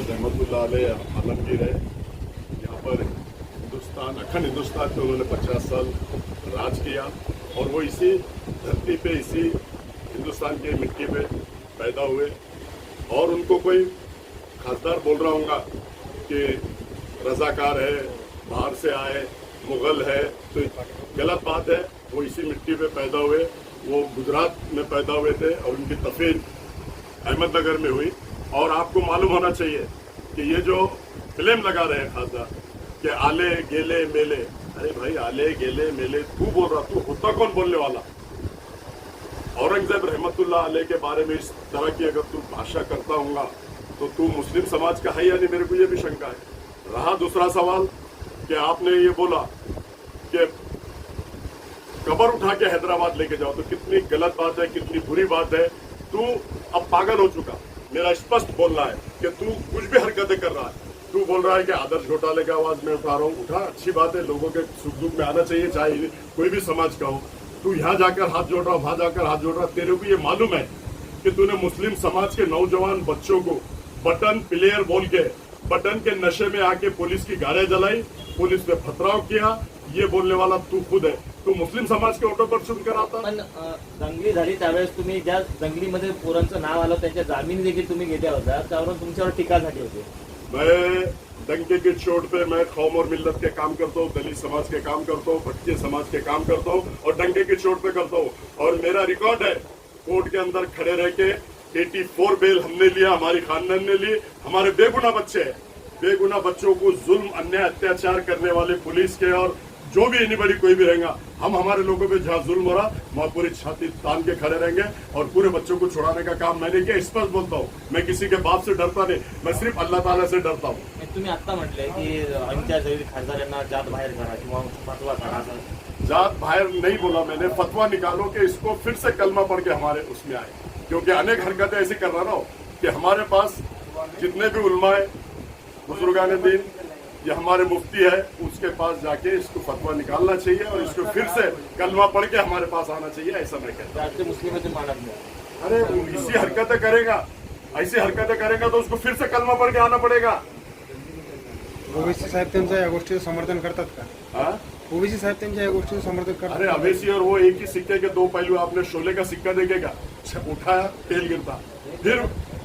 रहमतुल्लाह अलैह आलमगीर है। यहाँ पर हिंदुस्तान, अखंड हिंदुस्तान पे उन्होंने 50 साल राज किया और वो इसी धरती पे, इसी हिंदुस्तान की मिट्टी पे पैदा हुए। और उनको कोई खासदार बोल रहा होगा कि रजाकार है, बाहर से आए, मुगल है, तो गलत बात है। वो इसी मिट्टी पे पैदा हुए, वो गुजरात में पैदा हुए थे और उनकी तफरीर अहमदनगर में हुई। और आपको मालूम होना चाहिए कि ये जो फिल्म लगा रहे हैं खासदार कि आले गेले मेले, अरे भाई आले गेले मेले तू बोल रहा, तू होता कौन बोलने वाला? औरंगजेब रहमतुल्लाह अलैह के बारे में इस तरह की अगर तू भाषा करता होगा तो तू मुस्लिम समाज का है या नहीं, मेरे को ये भी शंका है। रहा दूसरा सवाल कि आपने ये बोला कि कबर उठा के हैदराबाद लेके जाओ, तो कितनी गलत बात है, कितनी बुरी बात है। तू अब पागल हो चुका, मेरा स्पष्ट बोलना है कि तू कुछ भी हरकतें कर रहा है। तू बोल रहा है कि आदर्श घोटाले का आवाज मैं उठा रहा हूँ, उठा, अच्छी बात है, लोगों के सुख दुख में आना चाहिए, चाहे कोई भी समाज का हो। तू यहाँ जाकर हाथ जोड़ रहा, वहां जाकर हाथ जोड़ रहा, तेरे को ये मालूम है कि तूने मुस्लिम समाज के नौजवान बच्चों को बटन प्लेयर बोल के, बटन के नशे में आके पुलिस की गाड़ियां जलाई, पुलिस पे पथराव किया, ये बोलने वाला तू खुद है। तू मुस्लिम समाज के ऑटो पर शूट कराता। पण दंगली झाली त्यावेळेस तुम्ही ज्या दंगलीमध्ये पोरांचं नाव आलं त्याच्या जामीन देखील तुम्ही घेतल्या होता, त्यावरून तुमच्यावर टीका झाली होती। मैं दंगे की चोट पे मैं कौम और मिल्लत के काम करता हूँ, दलित समाज के काम करता हूँ, भटके समाज के काम करता हूँ और दंगे की चोट पे करता हूँ। और मेरा रिकॉर्ड है, कोर्ट के अंदर खड़े रह के 84 बेल हमने लिया, हमारी खानदान ने ली। हमारे बेगुनाह बच्चे हैं, बेगुनाह बच्चों को जुल्म, अन्याय, अत्याचार करने वाले पुलिस के और जो भी इतनी बड़ी कोई भी रहेगा, हम हमारे लोगों पे जहाँ जुल्म हो रहा वहाँ पूरी छाती तान के खड़े रहेंगे और पूरे बच्चों को छुड़ाने का काम मैंने किया। स्पष्ट बोलता हूँ, मैं किसी के बाप से डरता नहीं, मैं सिर्फ अल्लाह ताला से डरता हूँ। तुम्ही आता म्हटलंय की आमच्या खासदारांना जात बाहेर करा किंवा फतवा करा। जात बाहर नहीं बोला मैंने, फतवा निकालो कि इसको फिर से कलमा पढ़ के हमारे उसमें आए, क्योंकि अनेक हरकतें ऐसी कर रहा ना कि हमारे पास जितने भी उलमाए बुजुर्गान दीन ये हमारे मुफ्ती है, उसके पास जाके इसको फतवा निकालना चाहिए और इसको फिर से कलमा पढ़ के हमारे पास आना चाहिए, ऐसा मैं कहता हूँ। मुस्लिम मानत नहीं। अरे इसी हरकतें करेगा, ऐसी हरकतें करेगा तो उसको फिर से कलमा पढ़ के आना पड़ेगा। ओबीसी साहेब त्यांच्या या गोष्टीचं समर्थन करतात का? हाँ, ओबीसी साहेब त्यांच्या या गोष्टीचं समर्थन करतात? अरे अवेसी और वो एक ही सिक्के के दो पहलू। आपने शोले का सिक्का देखेगा, उठाया तेल गिरता, फिर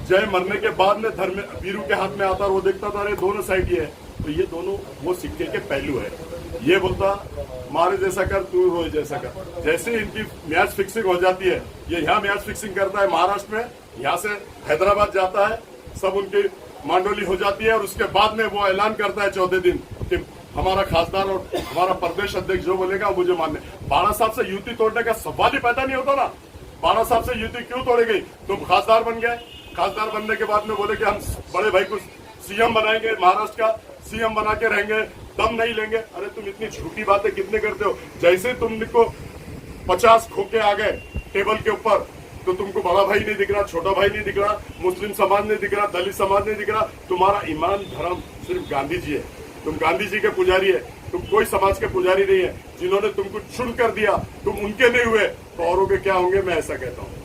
जय मरने के बाद में धर्म वीरू के हाथ में आता और वो देखता था अरे दोनों साइड ही है। तो ये दोनों वो सिक्के के पहलू है। ये बोलता मारे जैसा कर, तू रोए जैसा कर। जैसे इनकी मैच फिक्सिंग हो जाती है, ये यहाँ मैच फिक्सिंग करता है महाराष्ट्र में, यहाँ से हैदराबाद जाता है, सब उनकी मांडोली हो जाती है और उसके बाद में वो ऐलान करता है चौथे दिन कि हमारा खासदार और हमारा प्रदेश अध्यक्ष जो बोलेगा वो मुझे मानने। 12 साल से युति तोड़ने का सवाल ही पैदा नहीं होता ना। 12 साल से युति क्यों तोड़ी गई? तुम खासदार बन गए, खासदार बनने के बाद में बोले कि हम बड़े भाई को सीएम बनाएंगे, महाराष्ट्र का सीएम बना के रहेंगे, दम नहीं लेंगे। अरे तुम इतनी झूठी बातें कितने करते हो? जैसे तुमको 50 खोके आ गए टेबल के ऊपर तो तुमको बड़ा भाई नहीं दिख रहा, छोटा भाई नहीं दिख रहा, मुस्लिम समाज नहीं दिख रहा, दलित समाज नहीं दिख रहा। तुम्हारा ईमान धर्म सिर्फ गांधी जी है, तुम गांधी जी के पुजारी है, तुम कोई समाज के पुजारी नहीं है। जिन्होंने तुमको चुन कर दिया तुम उनके नहीं हुए तो औरों के क्या होंगे, मैं ऐसा कहता हूँ।